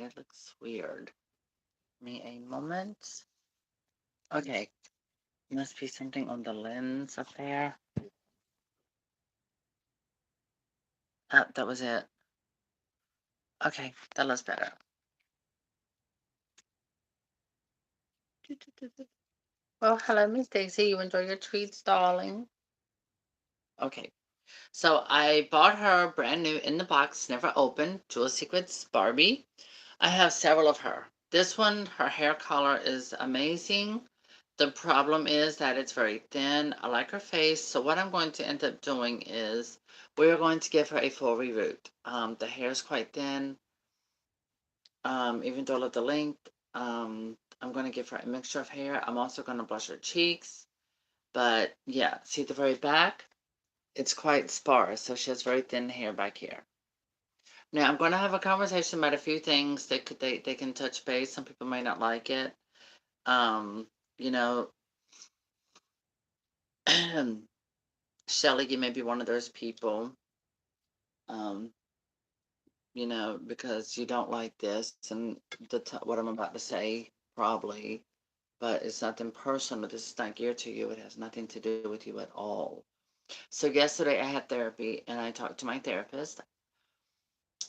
it looks weird. Give me a moment. Okay, must be something on the lens up there. That was it. Okay, that looks better. Well, hello, Miss Daisy. You enjoy your treats, darling? Okay, so I bought her brand new in the box, never opened, Jewel Secrets Barbie. I have several of her. This one, her hair color is amazing. The problem is that it's very thin. I like her face. So what I'm going to end up doing is we're going to give her a full reroot. The hair is quite thin. Even though I love the length, I'm going to give her a mixture of hair. I'm also going to blush her cheeks. But yeah, see the very back? It's quite sparse. So she has very thin hair back here. Now I'm going to have a conversation about a few things that they can touch base. Some people may not like it. Um, you know, Shelly, you may be one of those people. Um, because you don't like this and what I'm about to say, probably, but it's nothing personal. This is not geared to you. It has nothing to do with you at all. So yesterday I had therapy and I talked to my therapist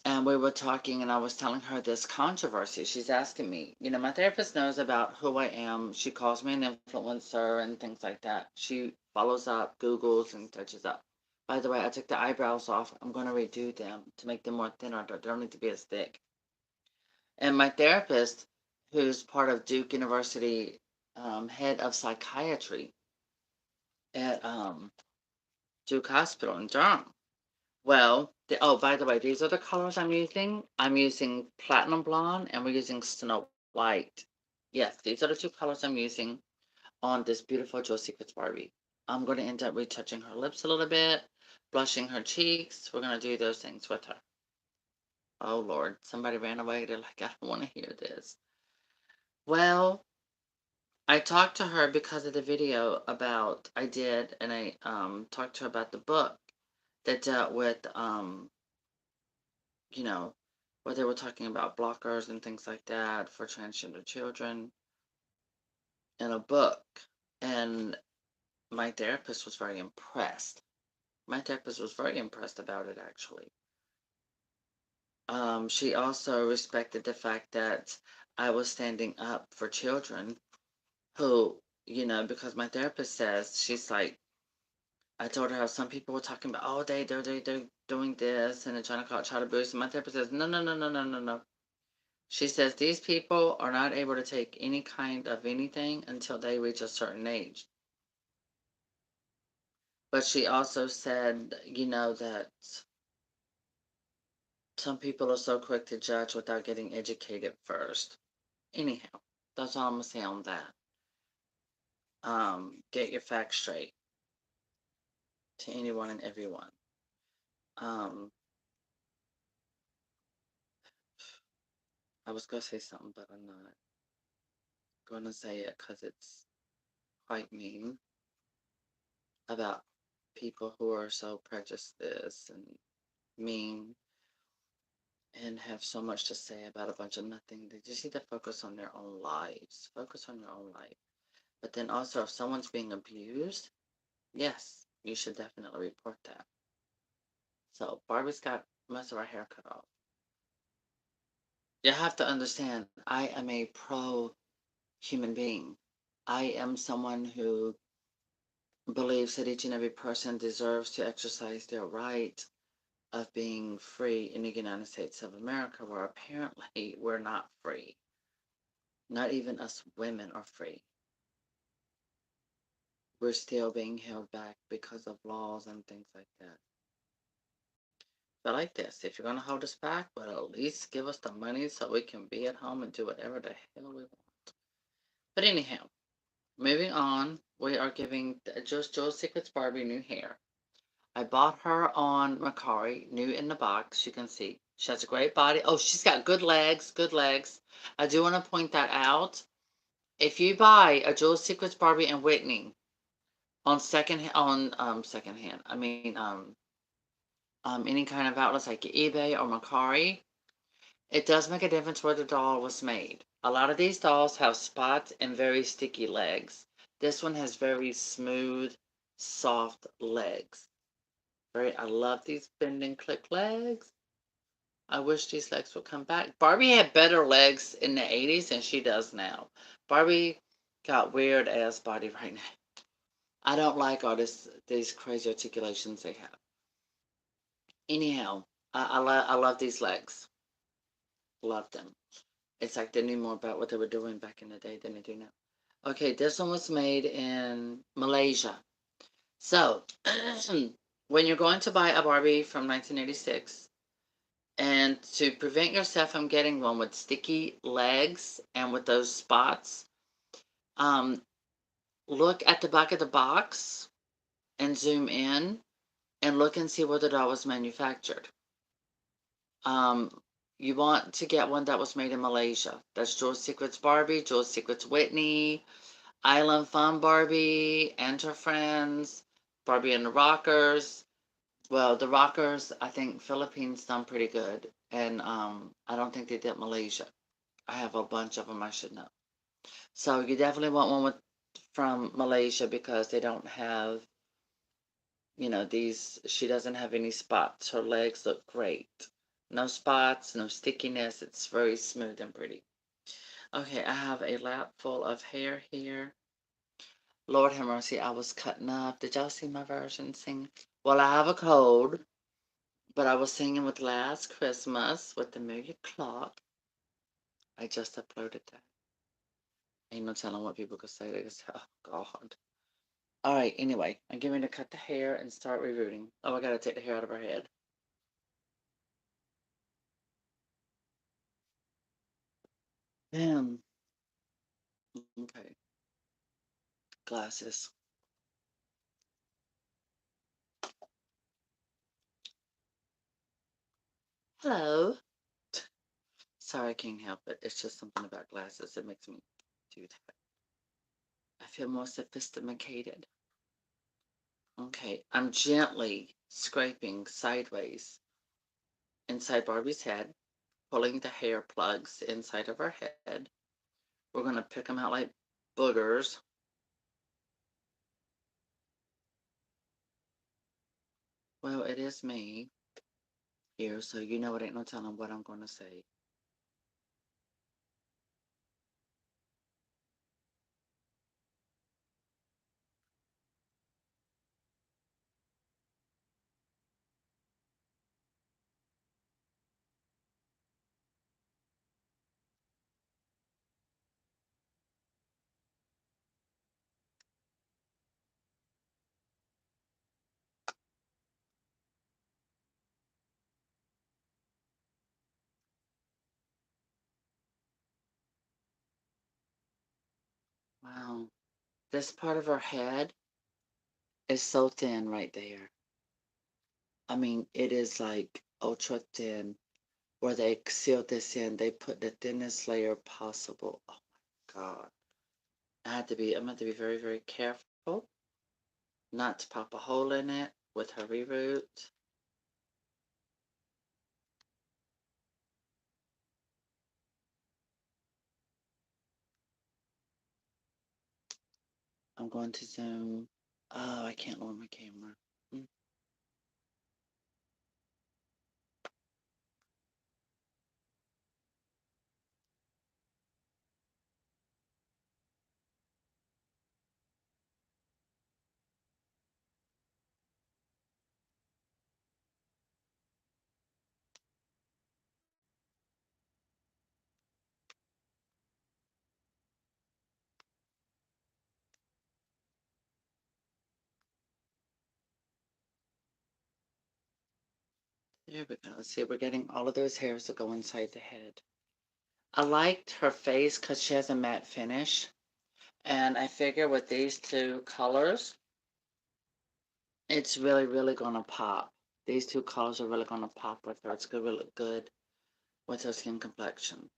and we were talking and I was telling her this controversy. She's asking me, my therapist knows about who I am. She calls me an influencer and things like that. She follows up, Googles, and touches up. By the way, I took the eyebrows off. I'm going to redo them to make them more thinner. They don't need to be as thick. And my therapist, who's part of Duke University, head of psychiatry at Duke Hospital in Durham. Well, by the way, these are the colors I'm using. I'm using Platinum Blonde and we're using Snow White. Yes, these are the two colors I'm using on this beautiful Jewel Secrets Barbie. I'm going to end up retouching her lips a little bit, blushing her cheeks. We're going to do those things with her. Oh, Lord. Somebody ran away. They're like, I don't want to hear this. Well, I talked to her because of the video I did, and I talked to her about the book that dealt with, you know, where they were talking about blockers and things like that for transgender children in a book. And my therapist was very impressed. My therapist was very impressed about it, actually. She also respected the fact that I was standing up for children who, because my therapist says, she's like, I told her how some people were talking about, oh, they're doing this and they're trying to call it child abuse. And my therapist says, no, no, no, no, no, no, no. She says these people are not able to take any kind of anything until they reach a certain age. But she also said, that some people are so quick to judge without getting educated first. Anyhow, that's all I'm going to say on that. Get your facts straight to anyone and everyone. Um, I was going to say something, but I'm not going to say it because it's quite mean about people who are so prejudiced and mean and have so much to say about a bunch of nothing. They just need to focus on their own lives. Focus on your own life. But then also, if someone's being abused, yes, you should definitely report that. So Barbie's got most of her hair cut off. You have to understand, I am a pro human being. I am someone who believes that each and every person deserves to exercise their right of being free in the United States of America, where apparently we're not free. Not even us women are free. We're still being held back because of laws and things like that. But like this, if you're going to hold us back, but at least give us the money so we can be at home and do whatever the hell we want. But anyhow, moving on, we are giving Jewel Secrets Barbie new hair. I bought her on Mercari, new in the box. You can see she has a great body. Oh, she's got good legs, good legs. I do want to point that out. If you buy a Jewel Secrets Barbie and Whitney on secondhand, I mean any kind of outlets like eBay or Mercari, It does make a difference where the doll was made. A lot of these dolls have spots and very sticky legs. This one has very smooth, soft legs. I love these bend and click legs. I wish these legs would come back. Barbie had better legs in the 80s than she does now. Barbie got weird ass body right now. I don't like all these crazy articulations they have. Anyhow, I love these legs. Love them. It's like they knew more about what they were doing back in the day than they do now. Okay, this one was made in Malaysia. So, when you're going to buy a Barbie from 1986, and to prevent yourself from getting one with sticky legs and with those spots, um, look at the back of the box and zoom in and look and see where the doll was manufactured. Um, you want to get one that was made in Malaysia. That's Jules Secret's Barbie, Jules Secret's Whitney, Island Fun Barbie, and her friends, Barbie and the Rockers. Well, the Rockers, I think Philippines done pretty good, and I don't think they did Malaysia. I have a bunch of them I should know. So you definitely want one with from Malaysia because they don't have, these. She doesn't have any spots. Her legs look great. No spots, no stickiness. It's very smooth and pretty. Okay, I have a lap full of hair here. Lord have mercy, I was cutting up. Did y'all see my version sing? Well, I have a cold, but I was singing with Last Christmas with the Amelia Clock. I just uploaded that. Ain't no telling what people could say. They could say, oh, God. All right, anyway, I'm getting to cut the hair and start rerooting. Oh, I gotta take the hair out of her head. Damn. Okay. Glasses. Hello. Sorry, I can't help it. It's just something about glasses that makes me do that. I feel more sophisticated. Okay, I'm gently scraping sideways inside Barbie's head, pulling the hair plugs inside of her head. We're going to pick them out like boogers. Well, it is me here, so you know it ain't no telling what I'm going to say. Wow. This part of her head is so thin right there. I mean, it is like ultra thin. Where they sealed this in, they put the thinnest layer possible. Oh my God. I'm going to be very, very careful not to pop a hole in it with her reroot. I'm going to zoom. Oh, I can't lower my camera. Mm. There we go. See, we're getting all of those hairs to go inside the head. I liked her face because she has a matte finish. And I figure with these two colors, it's really, really going to pop. These two colors are really going to pop with her. It's going to look good with her skin complexion.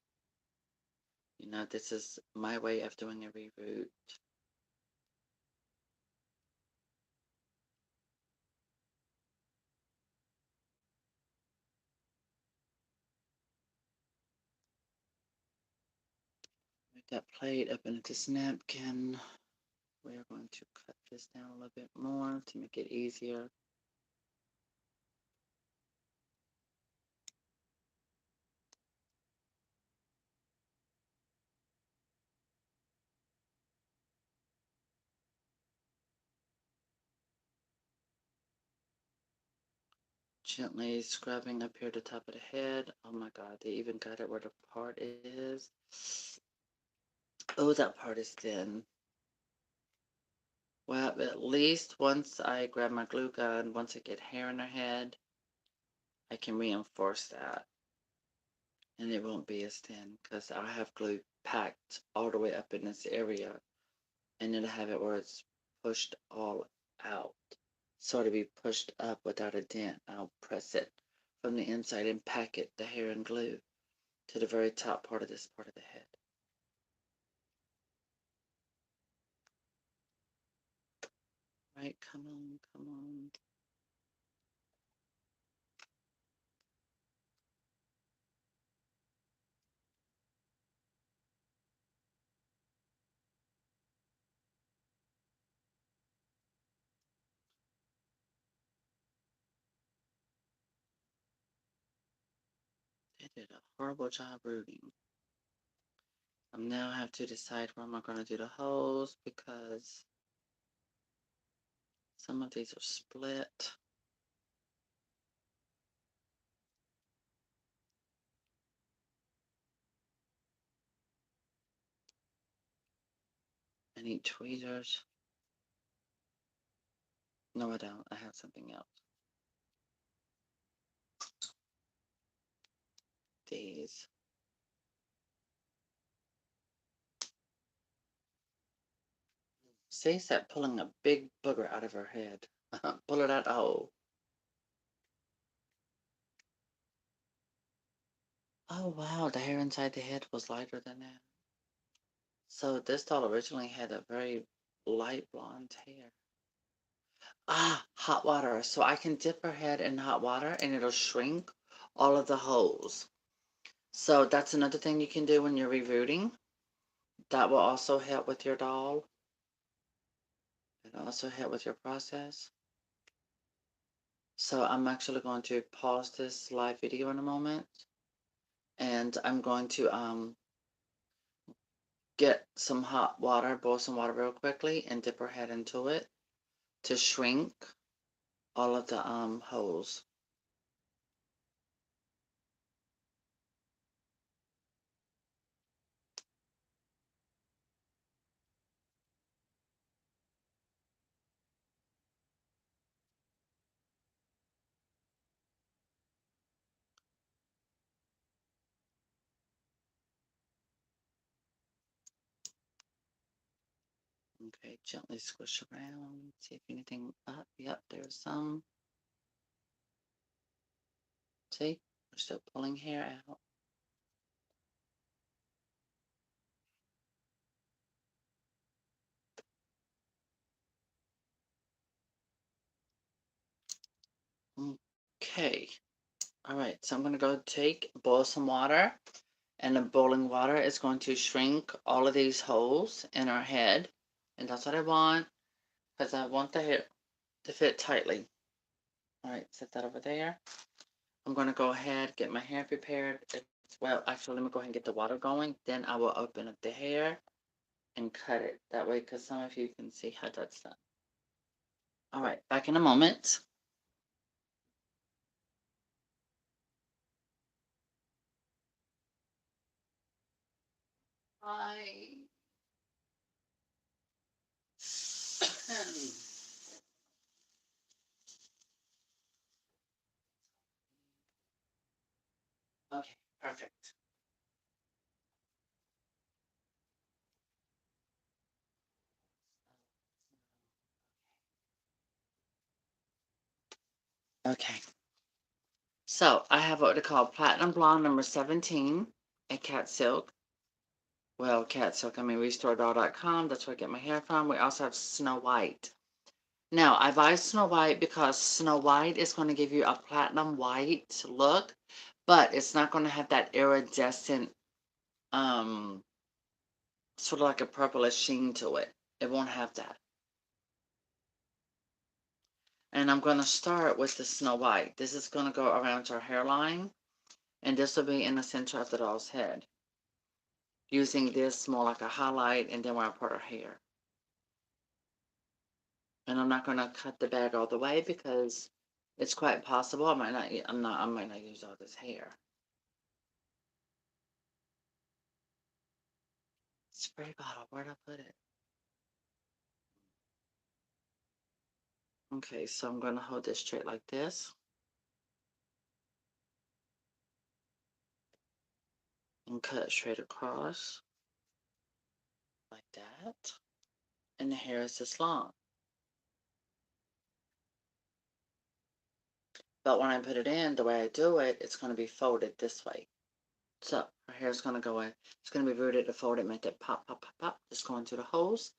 This is my way of doing a reroot. that plate up into this napkin. We're going to cut this down a little bit more to make it easier. Gently scrubbing up here at the top of the head. Oh my God, they even got it where the part is. Oh, that part is thin. Well, at least once I grab my glue gun, once I get hair in her head, I can reinforce that. And it won't be as thin because I'll have glue packed all the way up in this area. And then I have it where it's pushed all out. So to be pushed up without a dent, I'll press it from the inside and pack it, the hair and glue, to the very top part of this part of the head. Right, come on, come on. They did a horrible job rooting. I now have to decide where I'm going to do the holes because some of these are split. I need tweezers. No, I don't. I have something else. These. Say that pulling a big booger out of her head. Pull it out the hole. Oh wow, the hair inside the head was lighter than that. So this doll originally had a very light blonde hair. Ah, hot water. So I can dip her head in hot water and it'll shrink all of the holes. So that's another thing you can do when you're rebooting. That will also help with your doll. It'll also help with your process. So I'm actually going to pause this live video in a moment. And I'm going to get some hot water, boil some water real quickly, and dip her head into it to shrink all of the holes. Okay, gently squish around, see if anything up. Yep, there's some. See, we're still pulling hair out. Okay, all right, so I'm gonna go boil some water, and the boiling water is going to shrink all of these holes in our head, and that's what I want, because I want the hair to fit tightly. All right, set that over there. I'm gonna go ahead, get my hair prepared. Well, actually, let me go ahead and get the water going. Then I will open up the hair and cut it. That way, because some of you can see how that's done. All right, back in a moment. Hi. Okay, perfect. Okay. So I have what they call Platinum Blonde number 17 at Cat Silk. Well, Cat Silk, I mean, restoredoll.com. That's where I get my hair from. We also have Snow White. Now, I buy Snow White because Snow White is going to give you a platinum white look, but it's not going to have that iridescent sort of like a purplish sheen to it. It won't have that. And I'm going to start with the Snow White. This is going to go around her hairline, and this will be in the center of the doll's head. Using this more like a highlight, and then where I put her hair. And I'm not going to cut the bag all the way because it's quite possible I might not use all this hair. Spray bottle, where'd I put it? Okay, so I'm going to hold this straight like this. And cut straight across. Like that. And the hair is this long. But when I put it in, the way I do it, it's going to be folded this way. So her hair is going to go in. It's going to be rooted to fold it, make it pop, pop, pop, pop. Just go into the holes.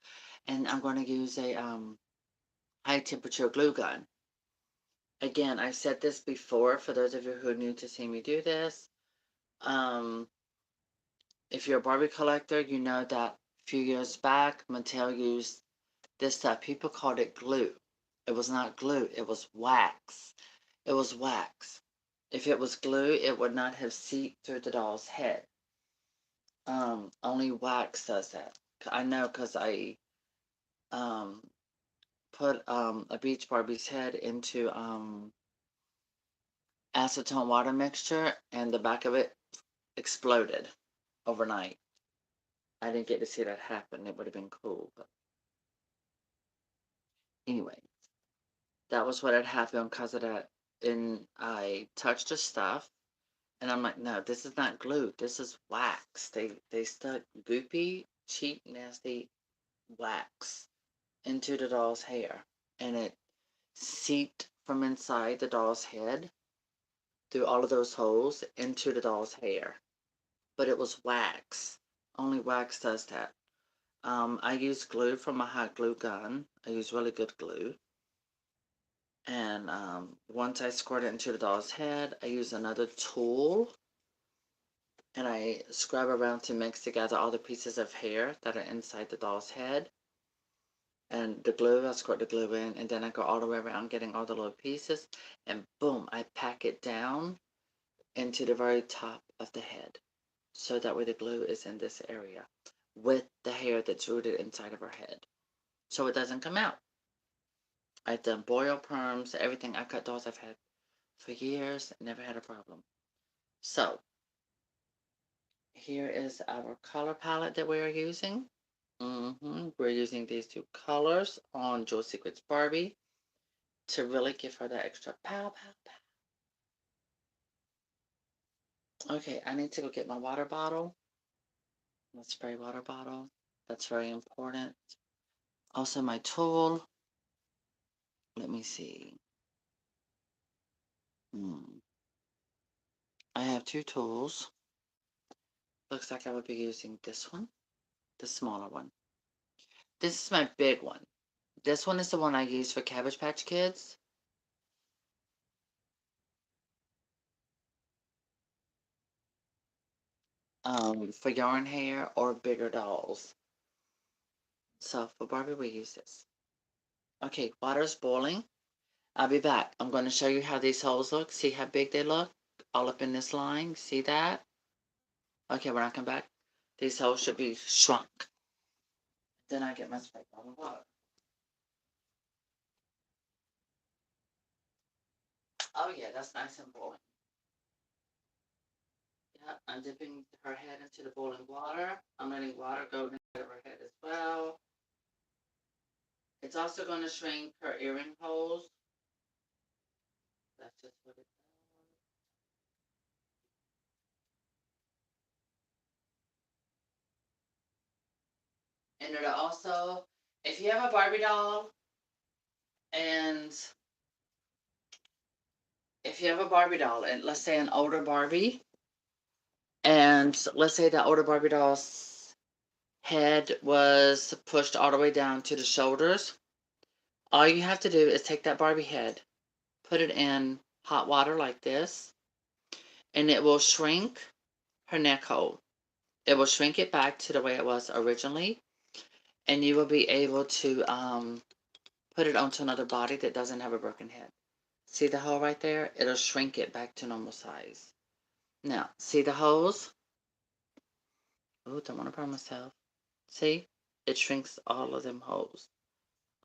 And I'm going to use a high temperature glue gun. Again, I said this before for those of you who are new to see me do this. If you're a Barbie collector, you know that a few years back, Mattel used this stuff. People called it glue. It was not glue. It was wax. It was wax. If it was glue, it would not have seeped through the doll's head. Only wax does that. I know because I put a Beach Barbie's head into acetone water mixture, and the back of it exploded overnight. I didn't get to see that happen. It would have been cool. But anyway, that was what had happened because of that. And I touched the stuff, and I'm like, no, this is not glue. This is wax. They stuck goopy, cheap, nasty wax into the doll's hair, and it seeped from inside the doll's head through all of those holes into the doll's hair. But it was wax. Only wax does that. I use glue from my hot glue gun. I use really good glue. And once I squirt it into the doll's head, I use another tool. And I scrub around to mix together all the pieces of hair that are inside the doll's head. And the glue, I squirt the glue in, and then I go all the way around getting all the little pieces. And boom, I pack it down into the very top of the head. So that way the glue is in this area with the hair that's rooted inside of her head. So it doesn't come out. I've done boil perms, everything. I cut dolls I've had for years, never had a problem. So here is our color palette that we are using. We're using these two colors on Jewel Secrets Barbie to really give her that extra pow, pow, pow. Okay, I need to go get my water bottle. My spray water bottle. That's very important. Also my tool. Let me see. I have two tools. Looks like I would be using this one, the smaller one. This is my big one. This one is the one I use for Cabbage Patch Kids. For yarn hair or bigger dolls. So for Barbie, we use this. Okay, water's boiling. I'll be back. I'm going to show you how these holes look. See how big they look? All up in this line. See that? Okay, when I come back, these holes should be shrunk. Then I get my spray bottle of water. Oh yeah, that's nice and boiling. Yeah, I'm dipping her head into the boiling water. I'm letting water go into her head as well. It's also going to shrink her earring holes. That's just what it does. And it'll also, if you have a Barbie doll, and let's say an older Barbie, and let's say the older Barbie doll's head was pushed all the way down to the shoulders, all you have to do is take that Barbie head, put it in hot water like this, and it will shrink her neck hole. It will shrink it back to the way it was originally, and you will be able to put it onto another body that doesn't have a broken head. See the hole right there? It'll shrink it back to normal size. Now, see the holes? Oh, don't want to burn myself. See? It shrinks all of them holes.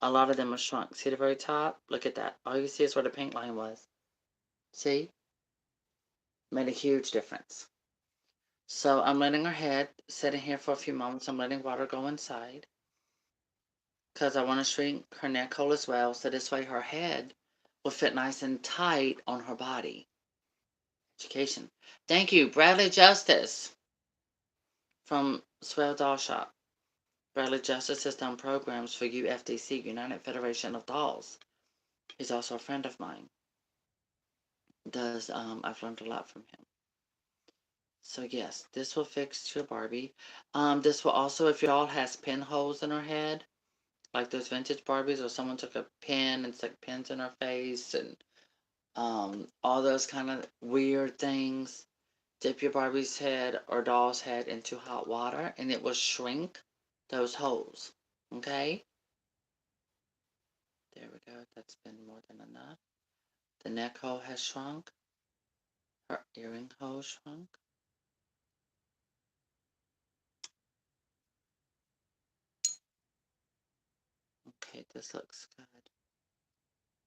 A lot of them are shrunk. See the very top? Look at that. All you see is where the pink line was. See? Made a huge difference. So I'm letting her head sit in here for a few moments. I'm letting water go inside because I want to shrink her neck hole as well. So this way her head will fit nice and tight on her body. Education. Thank you, Bradley Justice from Swell Doll Shop. Bradley Justice has done programs for UFDC, United Federation of Dolls. He's also a friend of mine. I've learned a lot from him. So yes, this will fix your Barbie. This will also, if your doll has pinholes in her head, like those vintage Barbies, or someone took a pin and stuck pins in her face, and all those kind of weird things, dip your Barbie's head or doll's head into hot water, and it will shrink those holes. Okay? There we go. That's been more than enough. The neck hole has shrunk. Her earring hole shrunk. Okay, this looks good.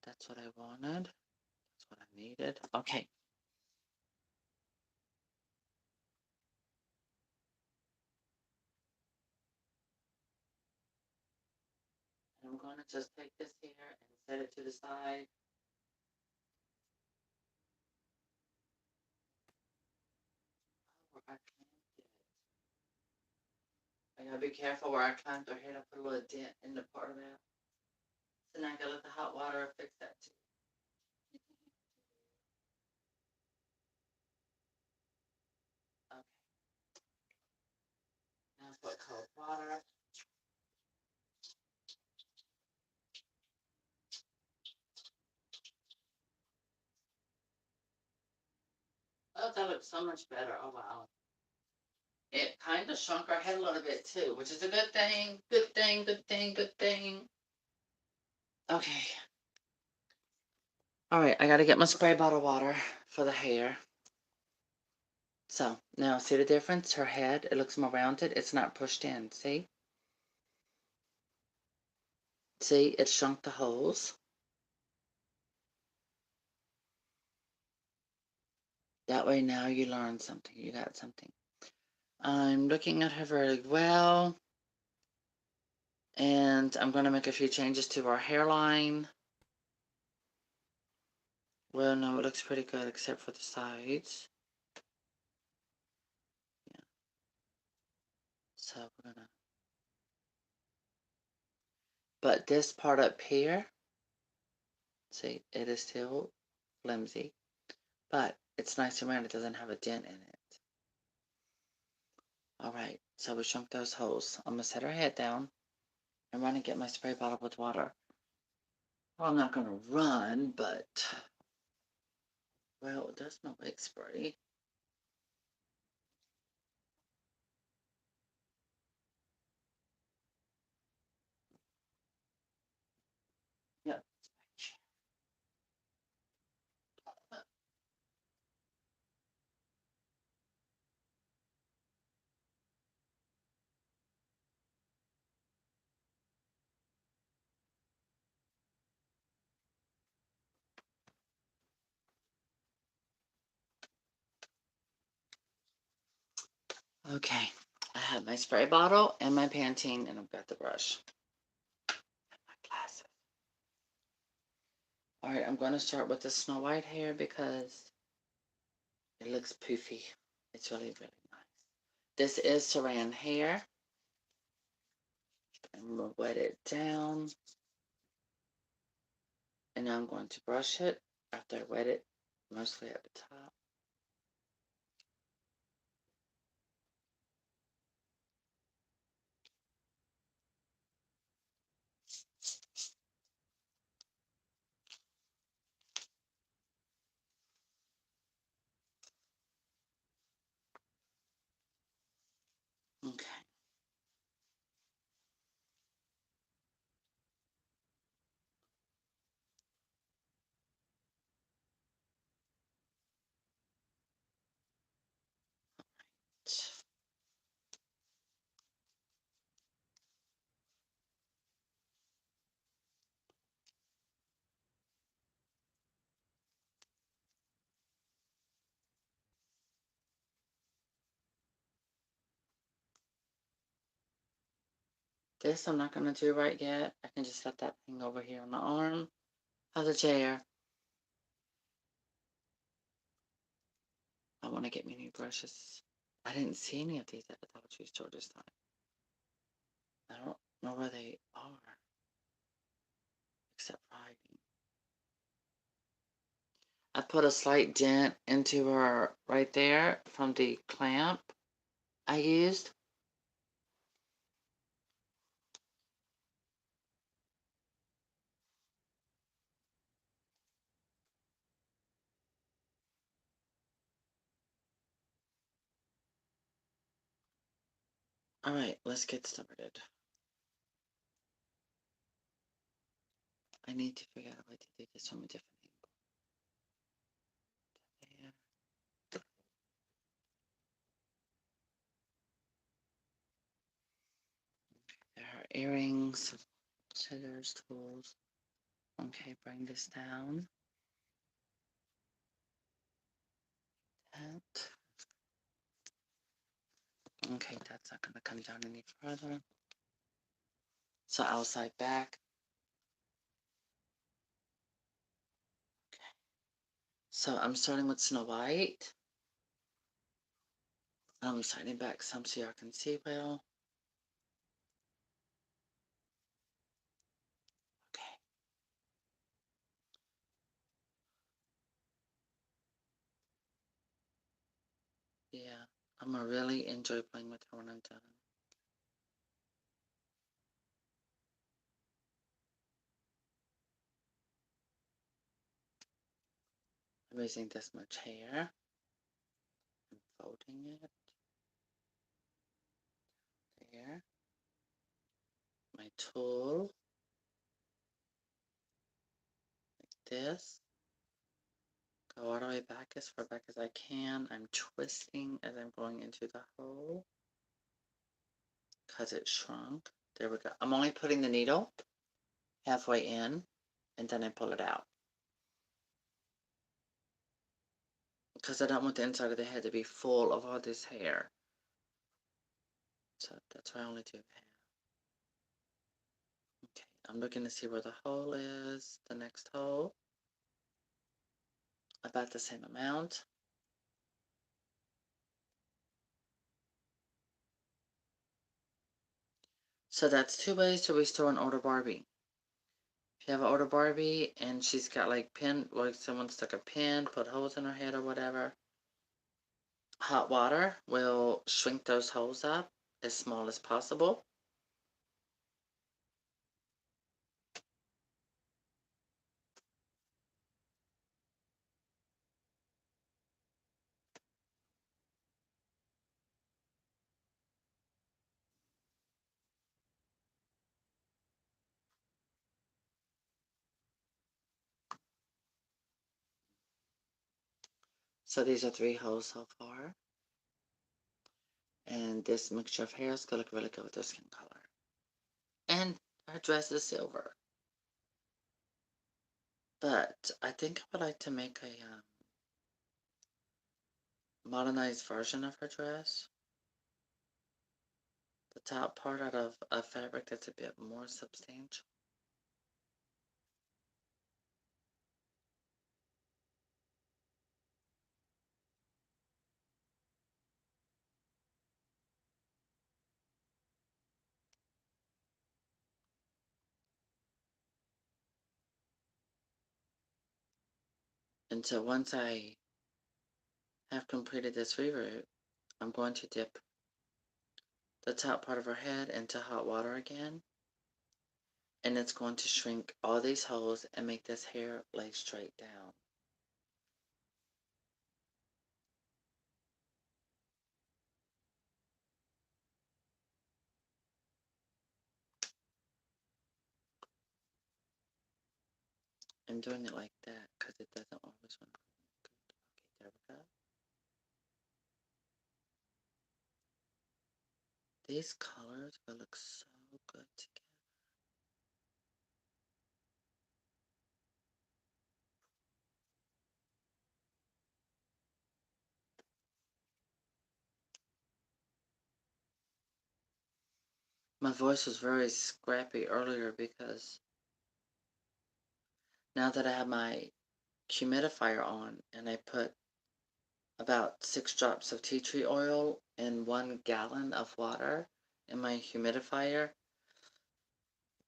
That's what I wanted. That's what I needed. Okay. I'm going to just take this here and set it to the side. Oh, I clamped it. I gotta be careful where I clamped her head. I put a little dent in the part of that. So now I gotta let the hot water fix that too. Okay. Now put cold water. Oh, that looks so much better. Oh, wow. It kind of shrunk our head a little bit too, which is a good thing. Good thing, good thing, good thing. Okay. All right, I gotta get my spray bottle water for the hair. So now see the difference? Her head, it looks more rounded. It's not pushed in. See? See, it shrunk the holes. That way now you learn something. You got something. I'm looking at her very well. And I'm going to make a few changes to our hairline. Well, no, it looks pretty good except for the sides. Yeah. So we're going to... But this part up here, see, it is still flimsy. But it's nice and round. It doesn't have a dent in it. All right, so we shrunk those holes. I'm going to set her head down and run and get my spray bottle with water. Well, I'm not going to run, but... Well, it does smell like spray. Yep. Okay, I have my spray bottle and my Pantene, and I've got the brush. And my glasses. All right, I'm going to start with the Snow White hair because it looks poofy. It's really, really nice. This is Saran hair. I'm going to wet it down. And now I'm going to brush it after I wet it, mostly at the top. This I'm not going to do right yet. I can just set that thing over here on the arm of the chair. I want to get me new brushes. I didn't see any of these at the Dollar Tree store this time. I don't know where they are, except Friday. I put a slight dent into her right there from the clamp I used. All right, let's get started. I need to figure out a way to do this from a different angle. There. There are earrings, scissors, tools. Okay, bring this down. That. Okay, that's not going to come down any further. So outside back. Okay. So I'm starting with Snow White. I'm sliding back some so y'all can see well. Okay. Yeah, I'm gonna really enjoy playing with her when I'm done. I'm using this much hair. I'm folding it. There. My tool. Like this. Go all the way back as far back as I can. I'm twisting as I'm going into the hole. Because it shrunk. There we go. I'm only putting the needle halfway in. And then I pull it out. Because I don't want the inside of the head to be full of all this hair. So that's why I only do half. Okay, I'm looking to see where the hole is. The next hole. About the same amount. So that's 2 ways to restore an older Barbie. If you have an older Barbie and she's got like pin, like someone stuck a pin, put holes in her head or whatever, hot water will shrink those holes up as small as possible. So these are 3 holes so far. And this mixture of hair is going to look really good with their skin color. And her dress is silver. But I think I would like to make a modernized version of her dress. The top part out of a fabric that's a bit more substantial. And so once I have completed this reroot, I'm going to dip the top part of her head into hot water again. And it's going to shrink all these holes and make this hair lay straight down. I'm doing it like that because it doesn't always want to go good. Okay, there we go. These colors will look so good together. My voice was very scrappy earlier because now that I have my humidifier on and I put about 6 drops of tea tree oil in 1 gallon of water in my humidifier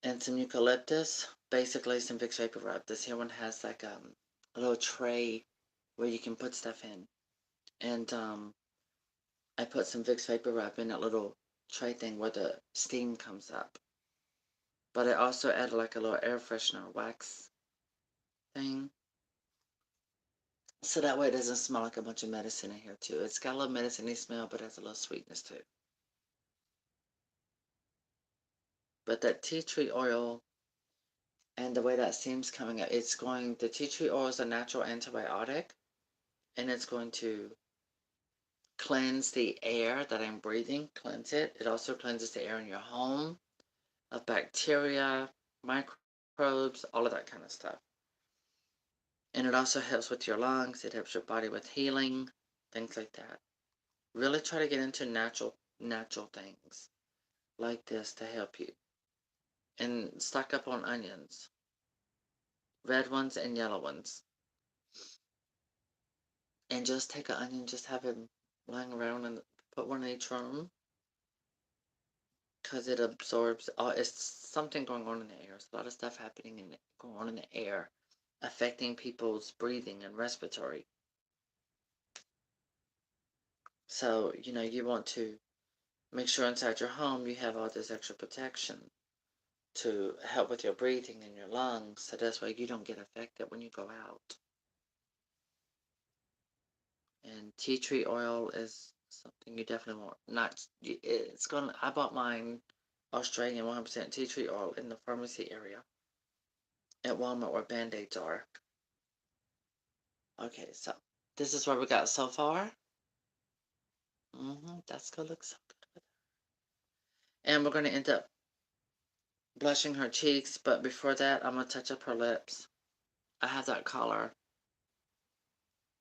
and some eucalyptus, basically some Vicks Vapor Rub. This here one has like a little tray where you can put stuff in. And I put some Vicks Vapor Rub in that little tray thing where the steam comes up. But I also added like a little air freshener wax thing. So that way it doesn't smell like a bunch of medicine in here too. It's got a little medicine-y smell, but it has a little sweetness too. But that tea tree oil and the way that steam's coming out, the tea tree oil is a natural antibiotic and it's going to cleanse the air that I'm breathing, cleanse it. It also cleanses the air in your home of bacteria, microbes, all of that kind of stuff. And it also helps with your lungs. It helps your body with healing, things like that. Really try to get into natural things like this to help you. And stock up on onions, red ones and yellow ones. And just take an onion, just have it lying around and put one in each room because it absorbs all. It's something going on in the air. There's a lot of stuff happening going on in the air, affecting people's breathing and respiratory. So you want to make sure inside your home you have all this extra protection to help with your breathing and your lungs, so that's why you don't get affected when you go out. And tea tree oil is something you definitely want. I bought mine Australian 100% tea tree oil in the pharmacy area at Walmart where Band-Aids are. Okay, so this is what we got so far. That's gonna look so good. And we're gonna end up blushing her cheeks, but before that, I'm gonna touch up her lips. I have that color,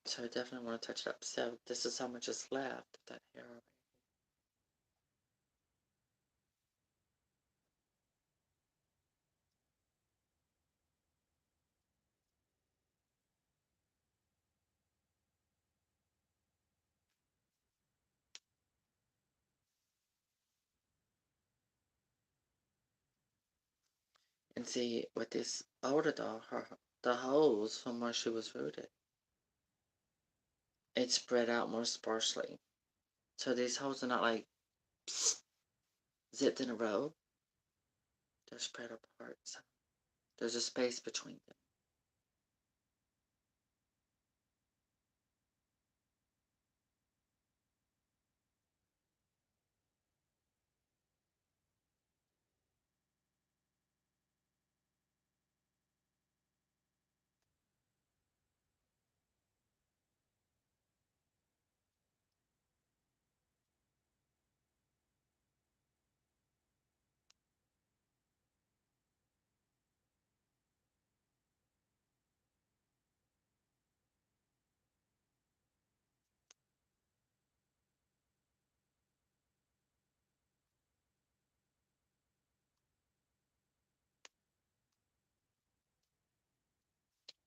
so I definitely want to touch it up. So this is how much is left of that hair. And see, with this older doll, the holes from where she was rooted, it spread out more sparsely. So these holes are not like zipped in a row. They're spread apart. So there's a space between them.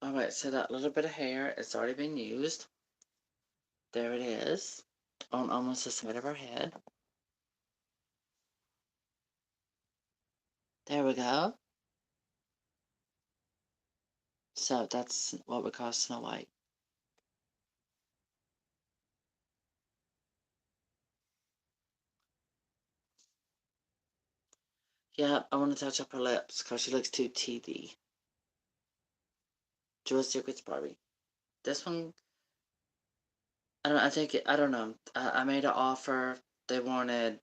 Alright, so that little bit of hair has already been used. There it is, on almost the side of her head. There we go. So that's what we call Snow White. Yeah, I want to touch up her lips because she looks too teethy. Jewel Secrets Barbie. This one, I don't know. I made an offer. They wanted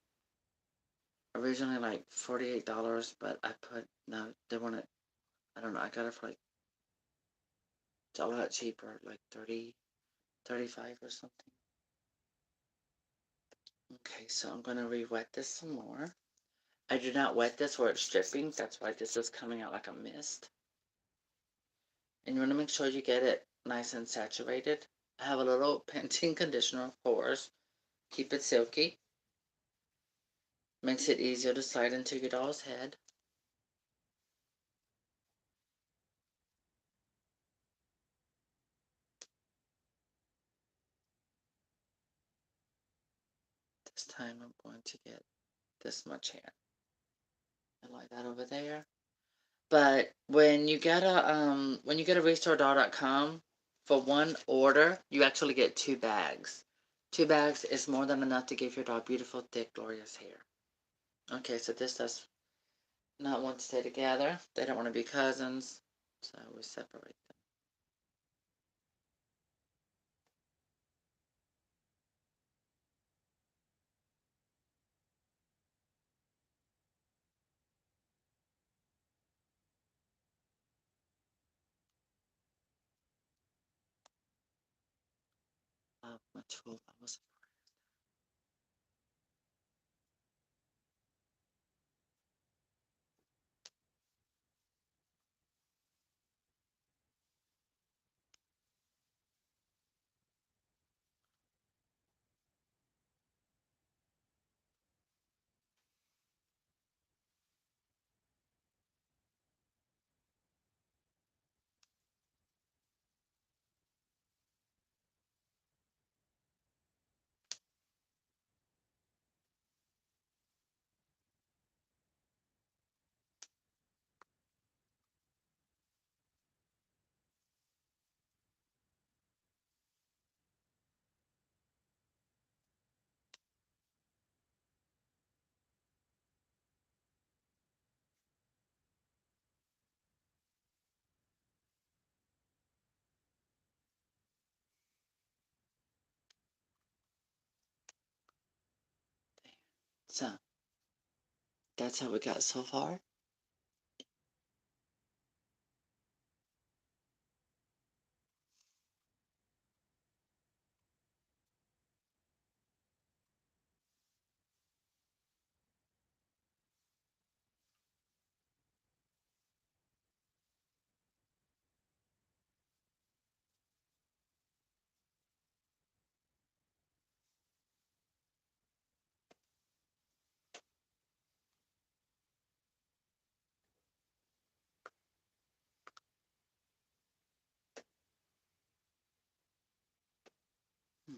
originally like $48, but no, they wanted, I don't know, I got it for like, it's a lot cheaper, like 30, 35 or something. Okay, so I'm going to re-wet this some more. I do not wet this where it's dripping. That's why this is coming out like a mist. And you want to make sure you get it nice and saturated. I have a little Pantene conditioner, of course. Keep it silky. Makes it easier to slide into your doll's head. This time I'm going to get this much hair. And like that over there. But when you get a restoredoll.com, for one order, you actually get 2 bags. 2 bags is more than enough to give your dog beautiful, thick, glorious hair. Okay, so this does not want to stay together. They don't want to be cousins, so we separate them. Oh, my tool, that was there. So that's how we got so far. Hmm.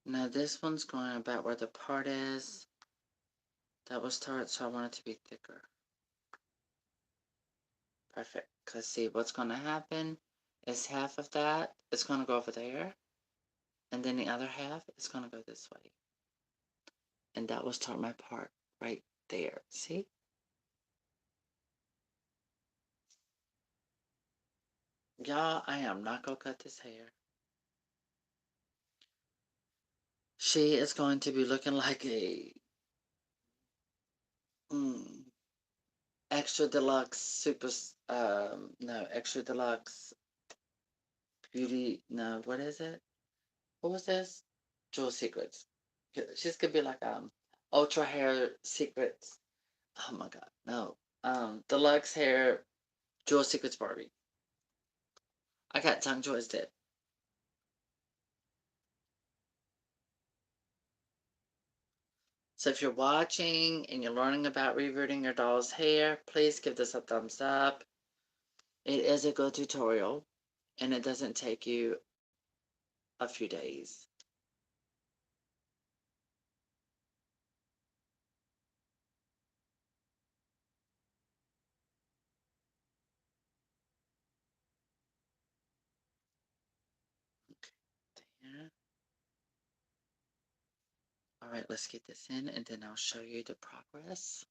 Now this one's going about where the part is that was started, so I want it to be thicker. Perfect. Because see, what's going to happen is half of that is going to go over there, and then the other half is going to go this way. And that will start my part right there. See? Y'all, I am not going to cut this hair. She is going to be looking like a mm, extra deluxe super, no, extra deluxe beauty, no, what is it? What was this? Jewel Secrets. She's gonna be like ultra hair secrets. Oh my god, no. Deluxe hair Jewel Secrets Barbie. I got tongue twisted. So if you're watching and you're learning about reverting your doll's hair, please give this a thumbs up. It is a good tutorial and it doesn't take you a few days. Yeah. All right, let's get this in and then I'll show you the progress.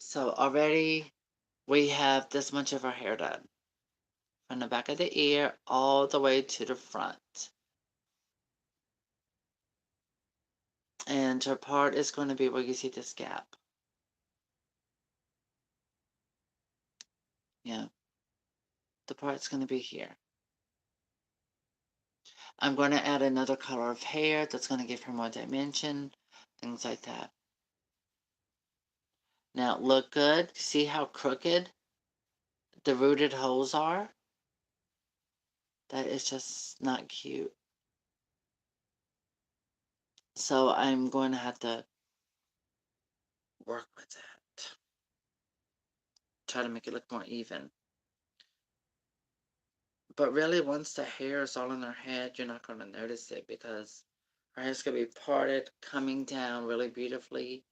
So already we have this much of our hair done. From the back of the ear all the way to the front. And her part is going to be where you see this gap. Yeah. The part's going to be here. I'm going to add another color of hair that's going to give her more dimension. Things like that. Now look good. See how crooked the rooted holes are? That is just not cute. So I'm going to have to work with that. Try to make it look more even. But really, once the hair is all in her head, you're not going to notice it because her hair's going to be parted, coming down really beautifully.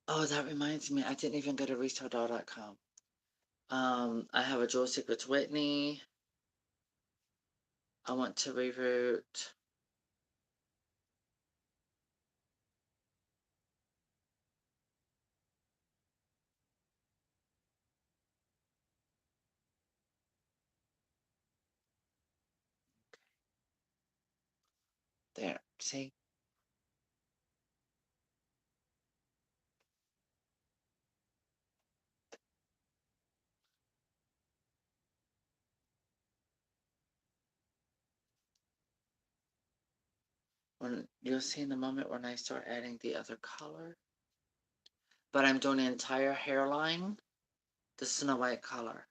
Oh, that reminds me, I didn't even go to ReStoreDoll.com. I have a Jewel Secrets Whitney. I want to Reroot. There, see? When you'll see in a moment when I start adding the other color. But I'm doing the entire hairline, the Snow White color.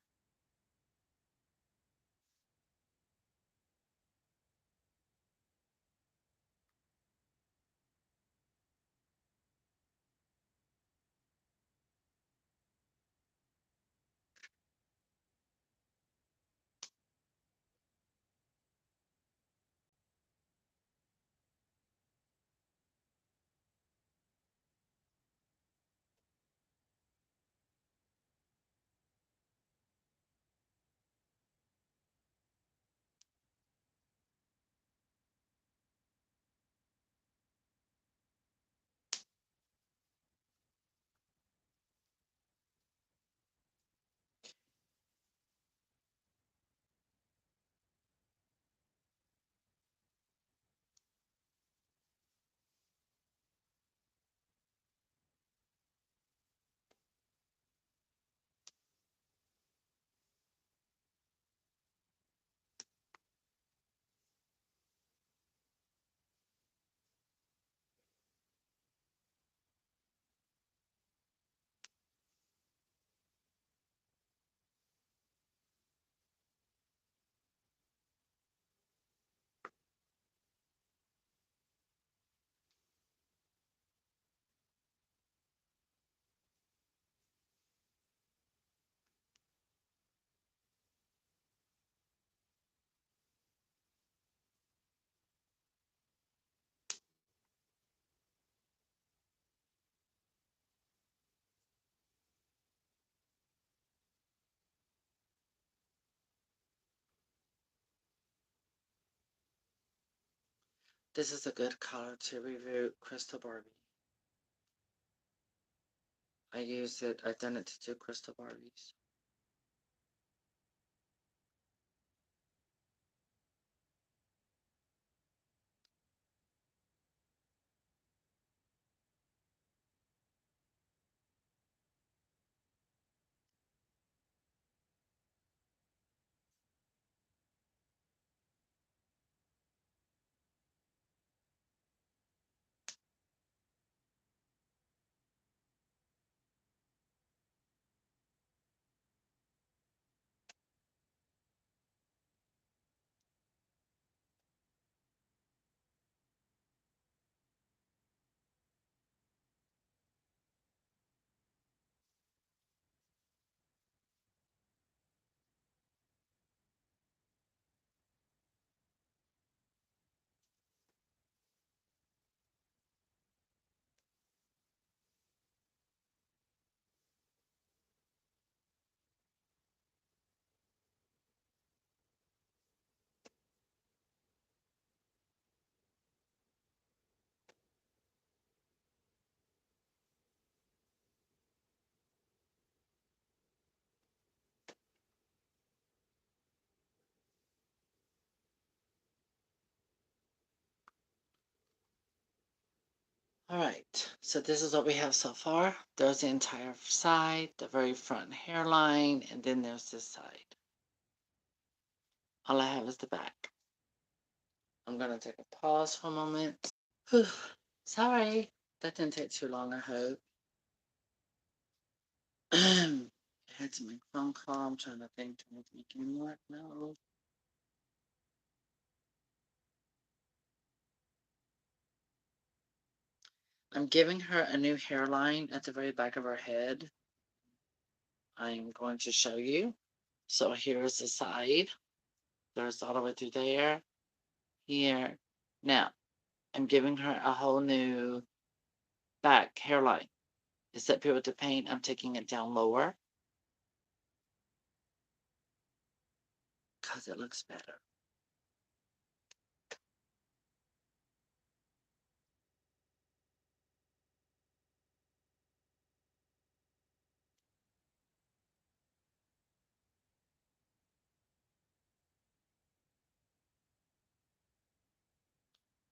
This is a good color to Reroot Crystal Barbie. I use it, I've done it to two Crystal Barbies. All right, so this is what we have so far. There's the entire side, the very front hairline, and then there's this side. All I have is the back. I'm gonna take a pause for a moment. Whew. Sorry, that didn't take too long, I hope. I had to make a phone call. I'm trying to think, do I need to make any more? No. I'm giving her a new hairline at the very back of her head. I'm going to show you. So here's the side. There's all the way through there, here. Now, I'm giving her a whole new back hairline. Instead of with the paint, I'm taking it down lower because it looks better.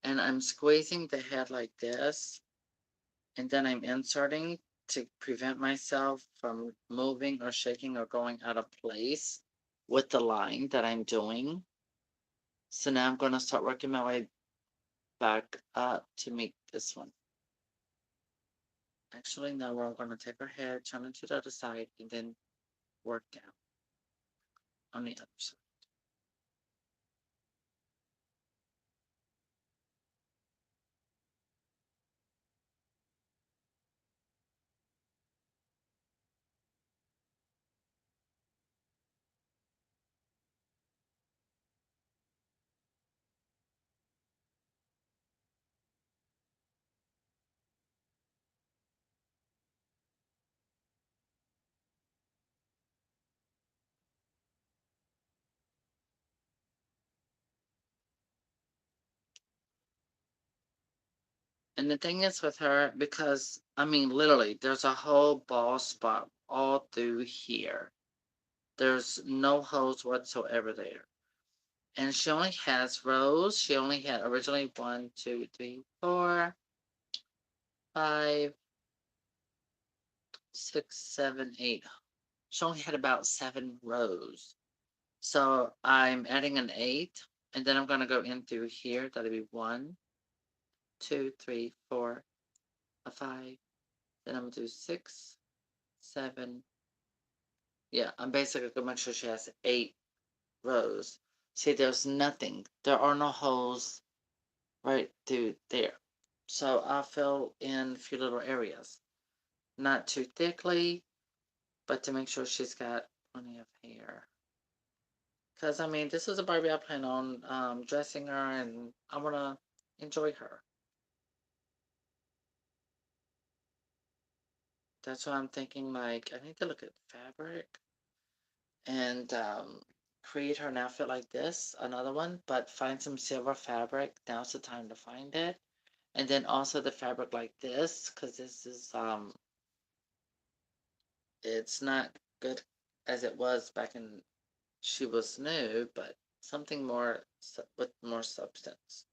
And I'm squeezing the head like this, and then I'm inserting to prevent myself from moving or shaking or going out of place with the line that I'm doing. So now I'm going to start working my way back up to meet this one. Actually, no, we're going to take our head, turn it to the other side, and then work down on the other side. And the thing is with her, because, I mean, literally, there's a whole bald spot all through here. There's no holes whatsoever there. And she only has rows. She only had originally 1, 2, 3, 4, 5, 6, 7, 8. She only had about 7 rows. So I'm adding an 8, and then I'm going to go in through here. That'll be 1, 2, 3, 4, 5. Then I'm going to do 6, 7. Yeah, I'm basically going to make sure she has 8 rows. See, there's nothing. There are no holes right through there. So I'll fill in a few little areas. Not too thickly, but to make sure she's got plenty of hair. Because, I mean, this is a Barbie I plan on dressing her, and I want to enjoy her. That's why I'm thinking, like, I need to look at fabric and create her an outfit like this, another one, but find some silver fabric. Now's the time to find it. And then also the fabric like this, because this is, it's not good as it was back in she was new, but something more with more substance.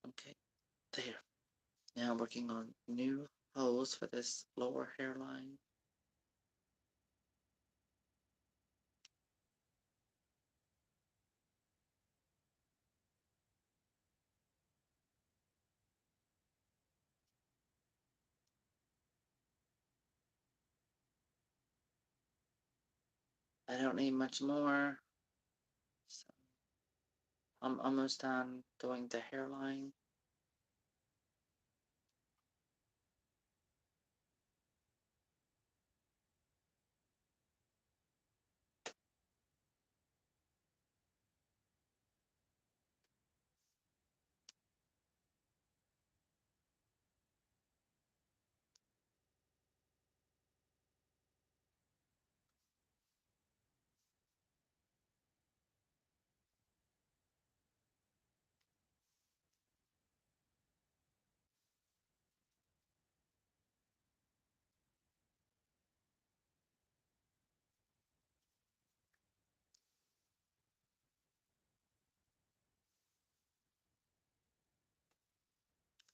Okay, there. Now working on new holes for this lower hairline. I don't need much more. So I'm almost done doing the hairline.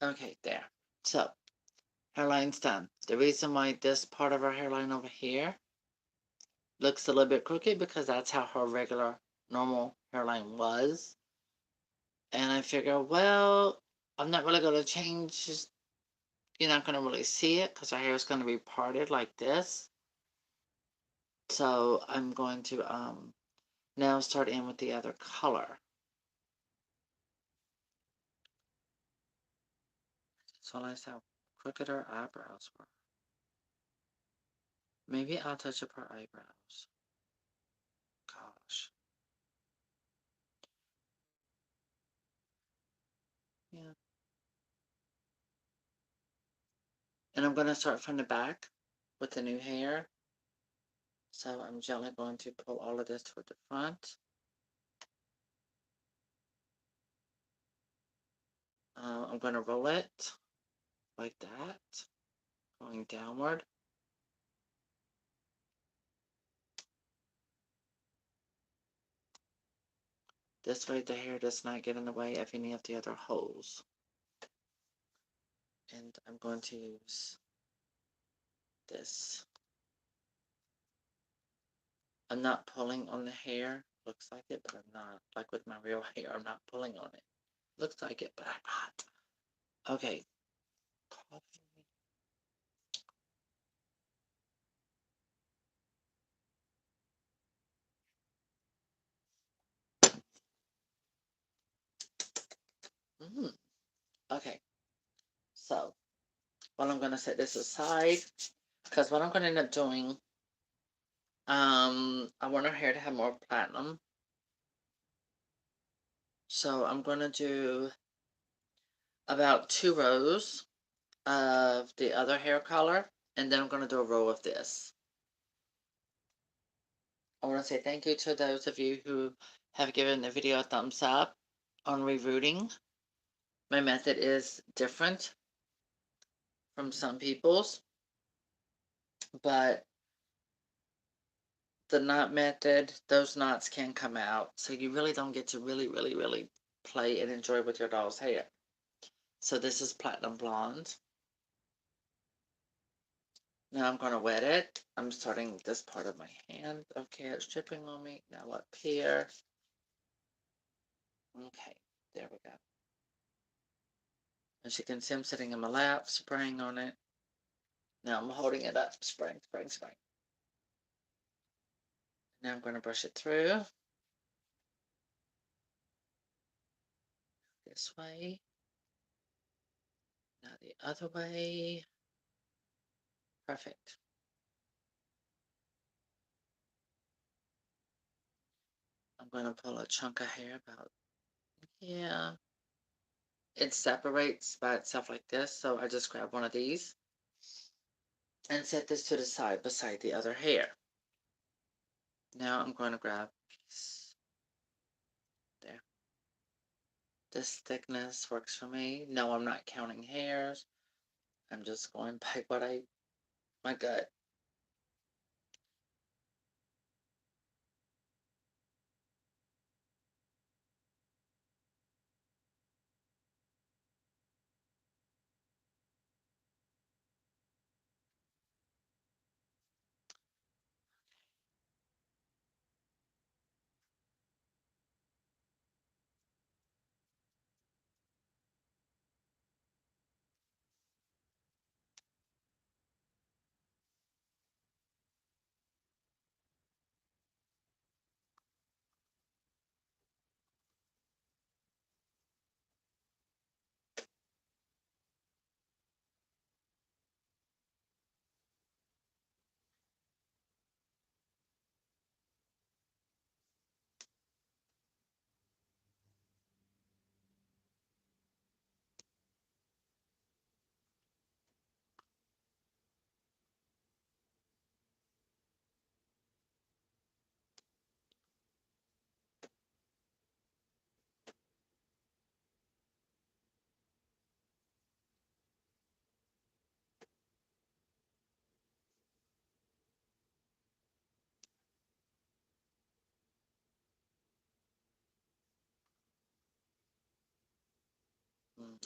Okay, there. So, hairline's done. The reason why this part of her hairline over here looks a little bit crooked because that's how her regular normal hairline was. And I figure, well, I'm not really going to change. You're not going to really see it because her hair is going to be parted like this. So I'm going to now start in with the other color. So let's how crooked her eyebrows were. Maybe I'll touch up her eyebrows. Gosh. Yeah. And I'm going to start from the back with the new hair. So I'm gently going to pull all of this toward the front. I'm going to roll it like that, going downward. This way the hair does not get in the way of any of the other holes. And I'm going to use this. I'm not pulling on the hair. Looks like it, but I'm not. Like with my real hair, I'm not pulling on it. Looks like it, but I'm not. Okay. Coffee. Okay. So, well, I'm going to set this aside because what I'm going to end up doing, I want her hair to have more platinum. So I'm going to do about 2 rows of the other hair color, and then I'm going to do a row of this. I want to say thank you to those of you who have given the video a thumbs up on rerooting. My method is different from some people's, but the knot method, those knots can come out, so you really don't get to really play and enjoy with your doll's hair. So this is platinum blonde. Now I'm going to wet it. I'm starting this part of my hand. Okay, it's dripping on me. Now up here. Okay, there we go. As you can see, I'm sitting in my lap, spraying on it. Now I'm holding it up, spraying. Now I'm going to brush it through. This way. Now the other way. Perfect. I'm going to pull a chunk of hair about, yeah. It separates by itself like this, so I just grab one of these and set this to the side beside the other hair. Now I'm going to grab this. There. This thickness works for me. No, I'm not counting hairs. I'm just going by what my gut.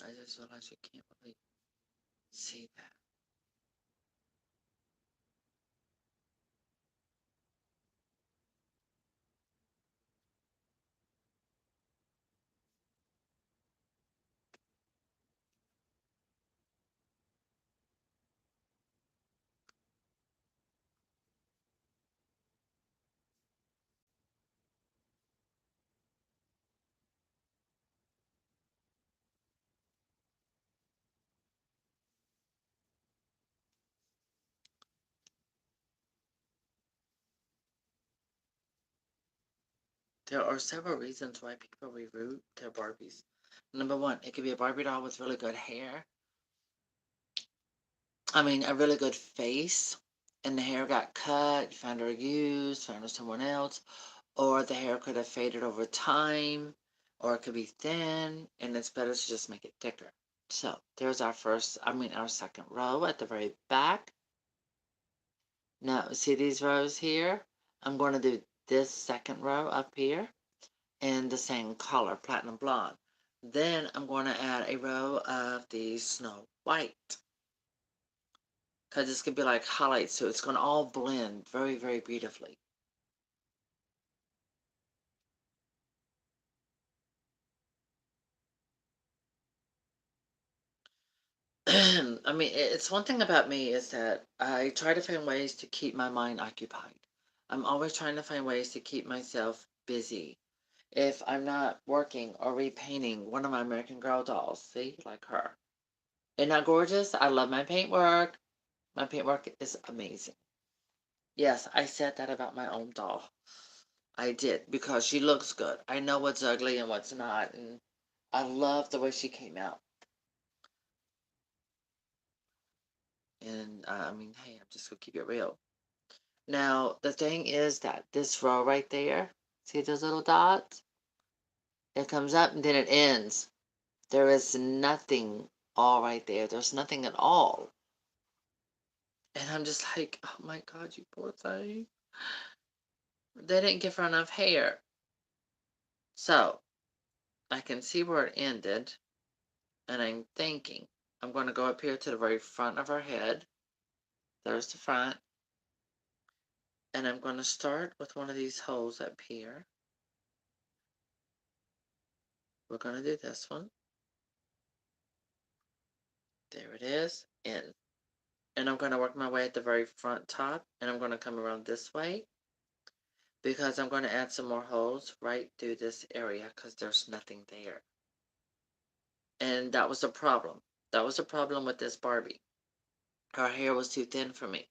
I just realized you can't really see that. There are several reasons why people reroot their Barbies. Number one, it could be a Barbie doll with really good hair. I mean, a really good face, and the hair got cut, you found her used, found her someone else, or the hair could have faded over time, or it could be thin, and it's better to just make it thicker. So there's our second row at the very back. Now, see these rows here? I'm going to do this second row up here in the same color, platinum blonde. Then I'm going to add a row of the Snow White. Because this could be like highlights, so it's going to all blend very, very beautifully. I mean, it's one thing about me is that I try to find ways to keep my mind occupied. I'm always trying to find ways to keep myself busy. If I'm not working or repainting one of my American Girl dolls, see, like her. Isn't that gorgeous? I love my paintwork. My paintwork is amazing. Yes, I said that about my own doll. I did because she looks good. I know what's ugly and what's not, and I love the way she came out. And I mean, hey, I'm just gonna keep it real. Now, the thing is that this row right there, see those little dots? It comes up and then it ends. There is nothing all right there. There's nothing at all. And I'm just like, oh my God, you poor thing. They didn't give her enough hair. So, I can see where it ended. And I'm thinking, I'm going to go up here to the very front of her head. There's the front. And I'm going to start with one of these holes up here. We're going to do this one. There it is. In. And I'm going to work my way at the very front top. And I'm going to come around this way. Because I'm going to add some more holes right through this area. Because there's nothing there. And that was the problem. That was the problem with this Barbie. Her hair was too thin for me.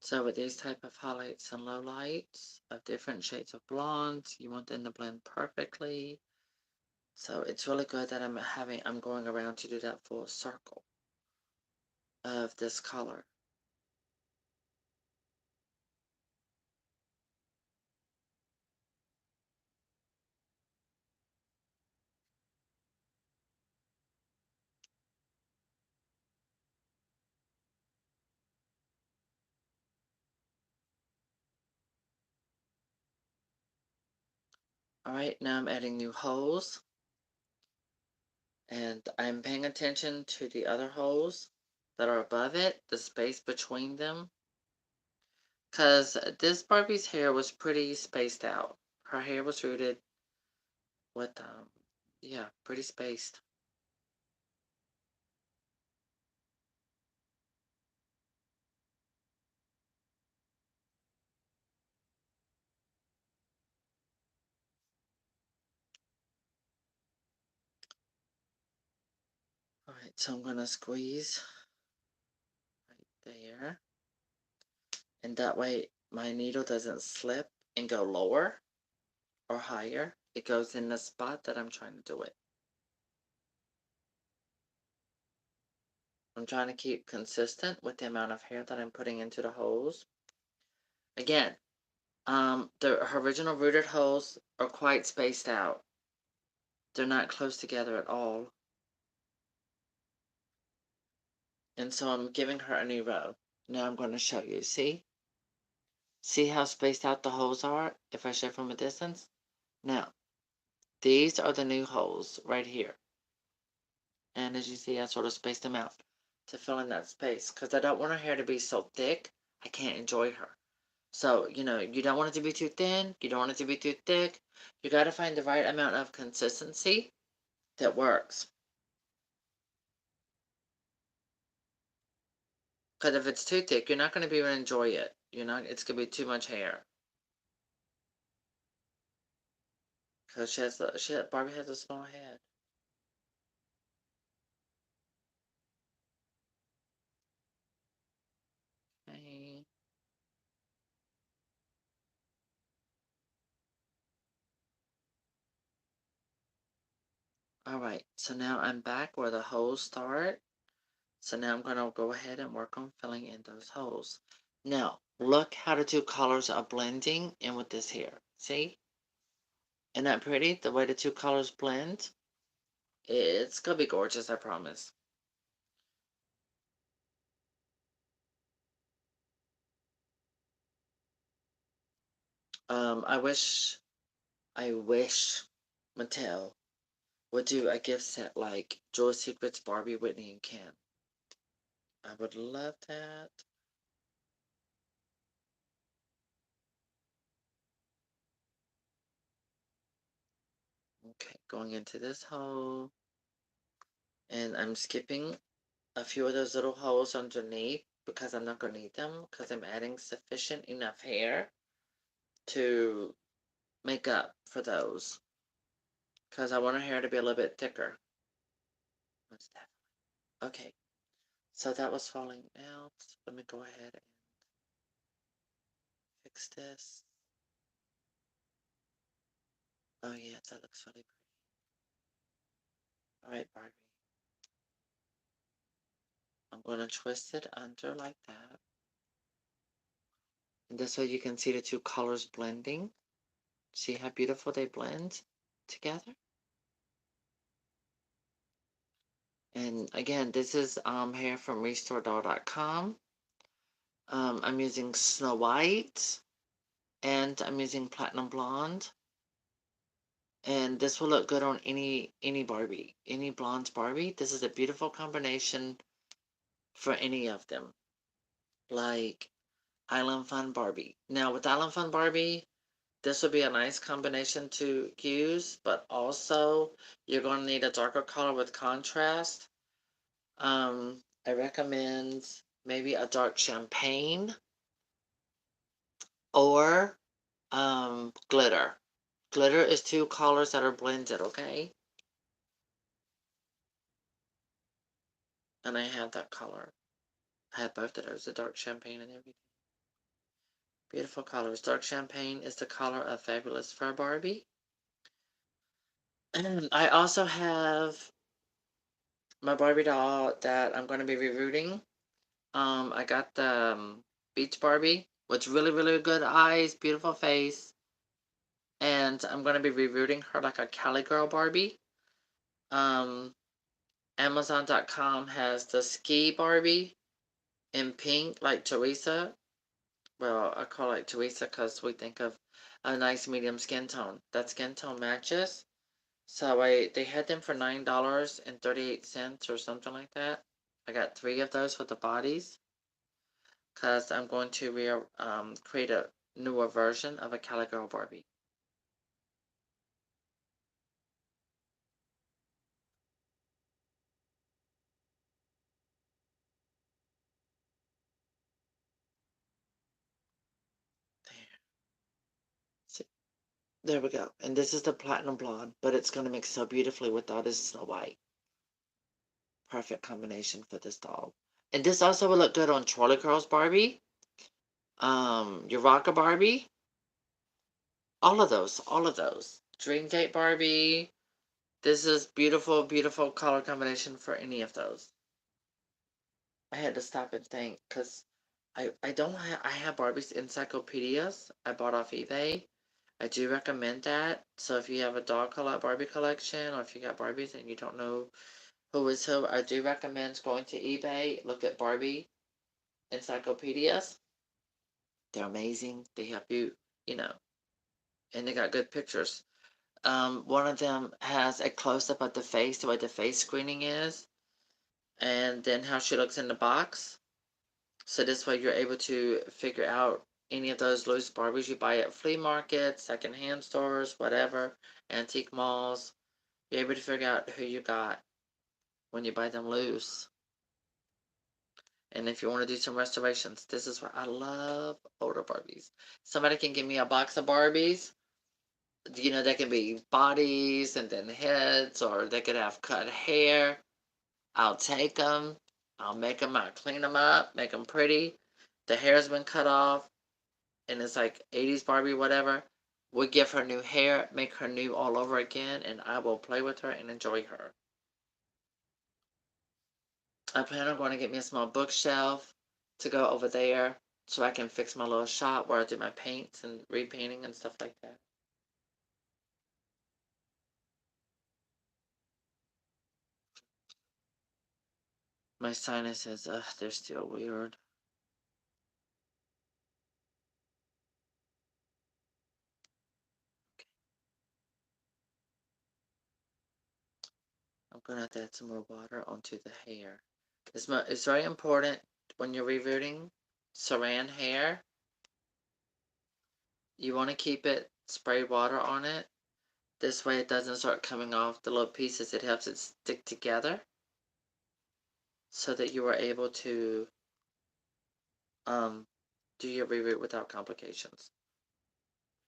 So with these type of highlights and lowlights of different shades of blondes, you want them to blend perfectly. So it's really good that I'm going around to do that full circle of this color. Alright, now I'm adding new holes. And I'm paying attention to the other holes that are above it, the space between them. Because this Barbie's hair was pretty spaced out. Her hair was rooted with, yeah, pretty spaced. Alright, so I'm going to squeeze there. And that way my needle doesn't slip and go lower or higher. It goes in the spot that I'm trying to do it. I'm trying to keep consistent with the amount of hair that I'm putting into the holes. Again, the original rooted holes are quite spaced out. They're not close together at all. And so I'm giving her a new row. Now I'm going to show you. See? See how spaced out the holes are if I show from a distance? Now, these are the new holes right here. And as you see, I sort of spaced them out to fill in that space because I don't want her hair to be so thick, I can't enjoy her. So, you know, you don't want it to be too thin, you don't want it to be too thick. You got to find the right amount of consistency that works. Because if it's too thick, you're not going to be able to enjoy it. It's going to be too much hair. Because Barbie has a small head. Okay. Alright, so now I'm back where the holes start. So now I'm going to go ahead and work on filling in those holes. Now, look how the two colors are blending in with this hair. See? Isn't that pretty? The way the two colors blend? It's going to be gorgeous, I promise. I wish Mattel would do a gift set like Joy Secrets, Barbie, Whitney, and Ken. I would love that. Okay, going into this hole. And I'm skipping a few of those little holes underneath because I'm not going to need them because I'm adding sufficient enough hair to make up for those because I want her hair to be a little bit thicker. What's that? Okay, so that was falling out. Let me go ahead and fix this. Oh yeah, that looks really pretty. Alright, Barbie. I'm going to twist it under like that. And this way you can see the two colors blending. See how beautiful they blend together? And again, this is hair from restoredoll.com. I'm using Snow White and I'm using Platinum Blonde. And this will look good on any Barbie, any blonde Barbie. This is a beautiful combination for any of them. Like Island Fun Barbie. Now with Island Fun Barbie, this would be a nice combination to use, but also you're going to need a darker color with contrast. I recommend maybe a dark champagne or glitter. Glitter is two colors that are blended, okay? And I have that color. I have both of those, the dark champagne and everything. Beautiful colors. Dark champagne is the color of Fabulous Fur Barbie. And I also have my Barbie doll that I'm going to be rerooting. I got the Beach Barbie with really, really good eyes, beautiful face. And I'm going to be rerooting her like a Cali Girl Barbie. Amazon.com has the Ski Barbie in pink, like Teresa. Well, I call it Teresa because we think of a nice medium skin tone. That skin tone matches. So they had them for $9.38 or something like that. I got 3 of those for the bodies because I'm going to create a newer version of a Cali Girl Barbie. There. See, there we go. And this is the Platinum Blonde, but it's going to mix so beautifully with all this Snow White. Perfect combination for this doll. And this also would look good on Trolley Girls Barbie, your Rocker Barbie, all of those. Dream Date Barbie. This is beautiful, beautiful color combination for any of those. I had to stop and think because I don't have I have Barbie's encyclopedias I bought off eBay. I do recommend that. So if you have a Barbie collection, or if you got Barbies and you don't know who is who, I do recommend going to eBay, look at Barbie encyclopedias. They're amazing. They help you, you know, and they got good pictures. One of them has a close up of the face, the way the face screening is, and then how she looks in the box. So this way you're able to figure out any of those loose Barbies you buy at flea markets, secondhand stores, whatever, antique malls. You're able to figure out who you got when you buy them loose. And if you want to do some restorations, this is where I love older Barbies. Somebody can give me a box of Barbies. They can be bodies and then heads, or they could have cut hair. I'll take them. I'll make them. I'll clean them up, make them pretty. The hair's been cut off, and it's like 80s Barbie, whatever. We give her new hair, make her new all over again, and I will play with her and enjoy her. I plan on going to get me a small bookshelf to go over there so I can fix my little shop where I do my paints and repainting and stuff like that. My sinuses, they're still weird. I'm going to have to add some more water onto the hair. It's very important when you're rerouting saran hair. You want to keep it, spray water on it. This way it doesn't start coming off the little pieces. It helps it stick together so that you are able to um, do your reroot without complications.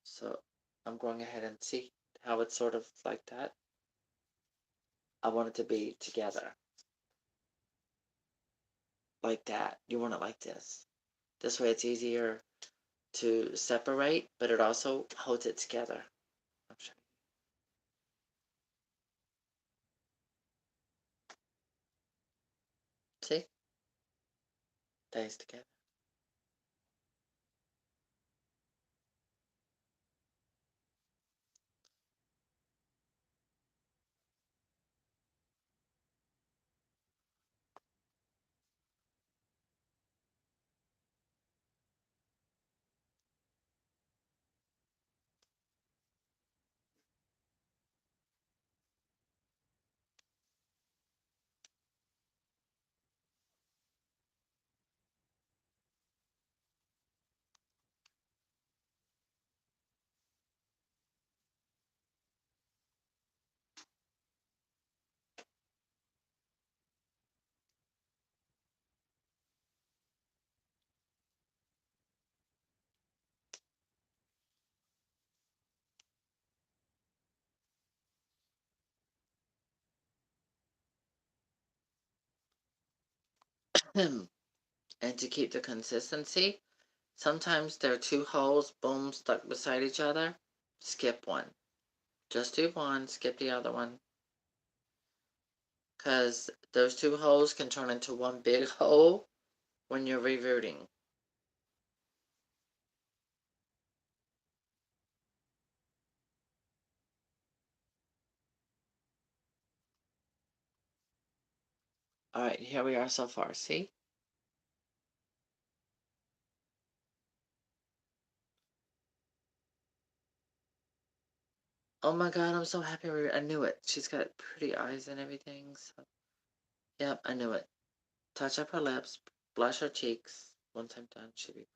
So I'm going ahead and see how it's sort of like that. I want it to be together. Like that. You want it like this. This way it's easier to separate, but it also holds it together. I'm sure. See? Stays together. And to keep the consistency, sometimes there are two holes, boom, stuck beside each other. Skip one. Just do one, skip the other one. Because those two holes can turn into one big hole when you're rerouting. Alright, here we are so far, see? Oh my god, I'm so happy I knew it. She's got pretty eyes and everything, so. Yep, I knew it. Touch up her lips, blush her cheeks. Once I'm done, she'll be.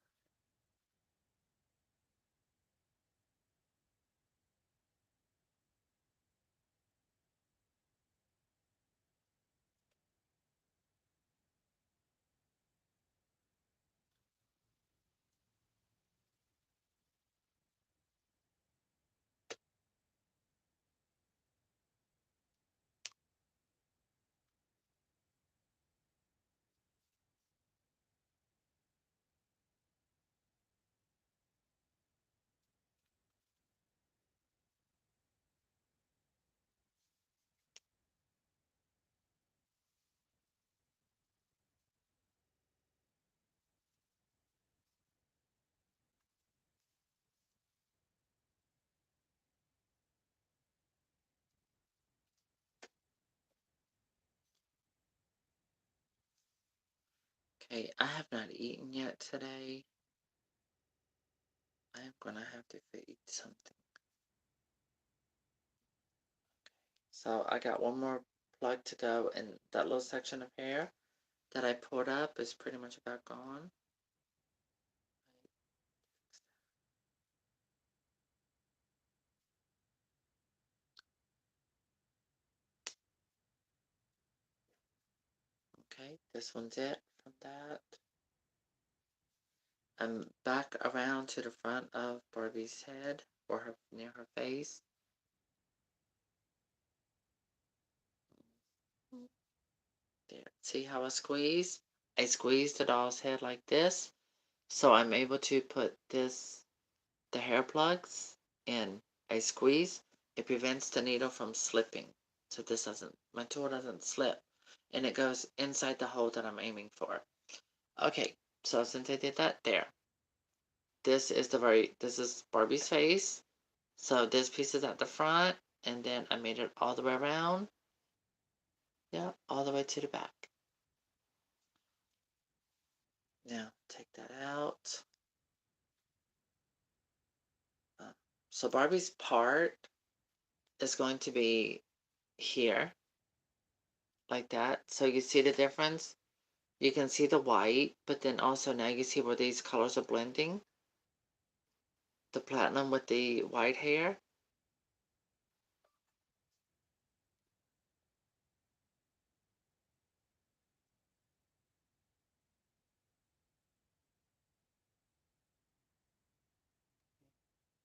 Okay, I have not eaten yet today. I am gonna have to eat something. So I got one more plug to go, and that little section of hair that I pulled up is pretty much about gone. Okay, this one's it from that. I'm back around to the front of Barbie's head, or her near her face. There. See how I squeeze? I squeeze the doll's head like this, so I'm able to put the hair plugs in. I squeeze. It prevents the needle from slipping, so my tool doesn't slip, and it goes inside the hole that I'm aiming for. Okay, so since I did that, there. This is Barbie's face. So this piece is at the front, and then I made it all the way around. Yeah, all the way to the back. Now, take that out. So Barbie's part is going to be here, like that. So you see the difference? You can see the white, but then also now you see where these colors are blending. The platinum with the white hair.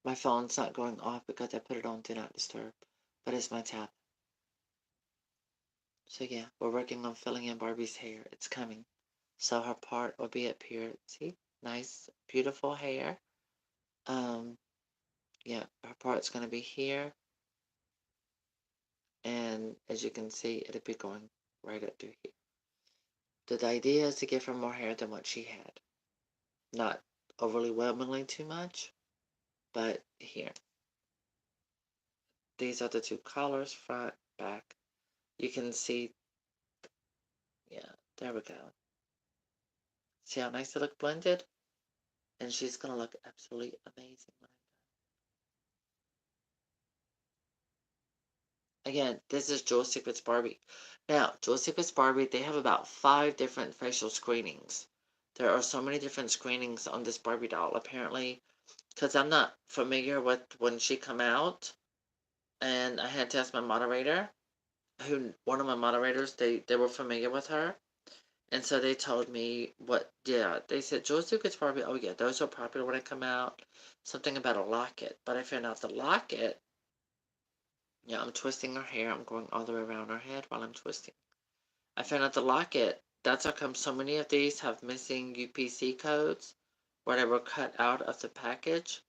My phone's not going off because I put it on Do Not Disturb, but it's my tab. So yeah, we're working on filling in Barbie's hair. It's coming. So her part will be up here. See? Nice, beautiful hair. Yeah, her part's going to be here. And as you can see, it'll be going right up through here. The idea is to give her more hair than what she had. Not overly whelmingly too much, but here. These are the two colors, front, back. You can see, yeah, there we go. See how nice they look blended? And she's going to look absolutely amazing. Again, this is Jewel Secrets Barbie. Now, Jewel Secrets Barbie, they have about 5 different facial screenings. There are so many different screenings on this Barbie doll, apparently, because I'm not familiar with when she come out, and I had to ask my moderator, one of my moderators, they were familiar with her, and so they told me they said, Jewel Secrets Barbie, oh yeah, those are popular when they come out, something about a locket, but I found out the locket, yeah, I'm twisting her hair, I'm going all the way around her head while I'm twisting. I found out the locket, that's how come so many of these have missing UPC codes where they were cut out of the package,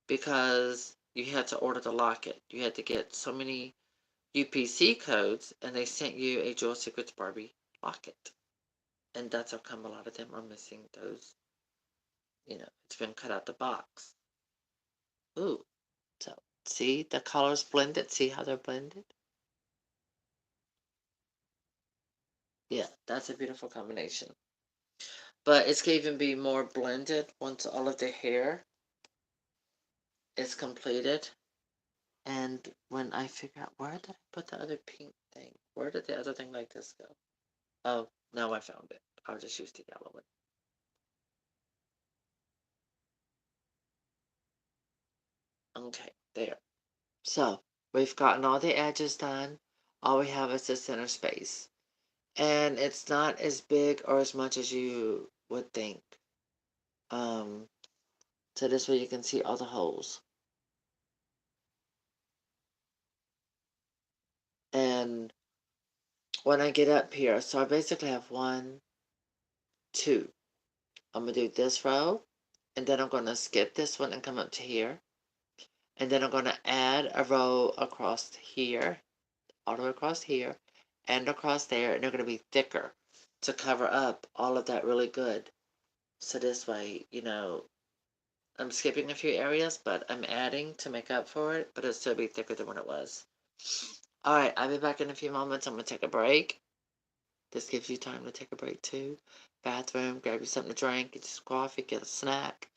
because you had to order the locket. You had to get so many UPC codes, and they sent you a Jewel Secrets Barbie locket. And that's how come a lot of them are missing those. It's been cut out the box. Ooh, so see the colors blended? See how they're blended? Yeah, that's a beautiful combination. But it's going to even be more blended once all of the hair is completed. And when I figure out, where did I put the other pink thing? Where did the other thing like this go? Oh, now I found it. I'll just use the yellow one. Okay, there. So, we've gotten all the edges done. All we have is the center space. And it's not as big or as much as you would think. Um, so this way you can see all the holes. And when I get up here, so I basically have 1, 2. I'm going to do this row, and then I'm going to skip this one and come up to here. And then I'm going to add a row across here, all the way across here, and across there, and they're going to be thicker to cover up all of that really good. So this way, I'm skipping a few areas, but I'm adding to make up for it, but it'll still be thicker than what it was. Alright, I'll be back in a few moments. I'm going to take a break. This gives you time to take a break too. bathroom, grab you something to drink, get you some coffee, get a snack,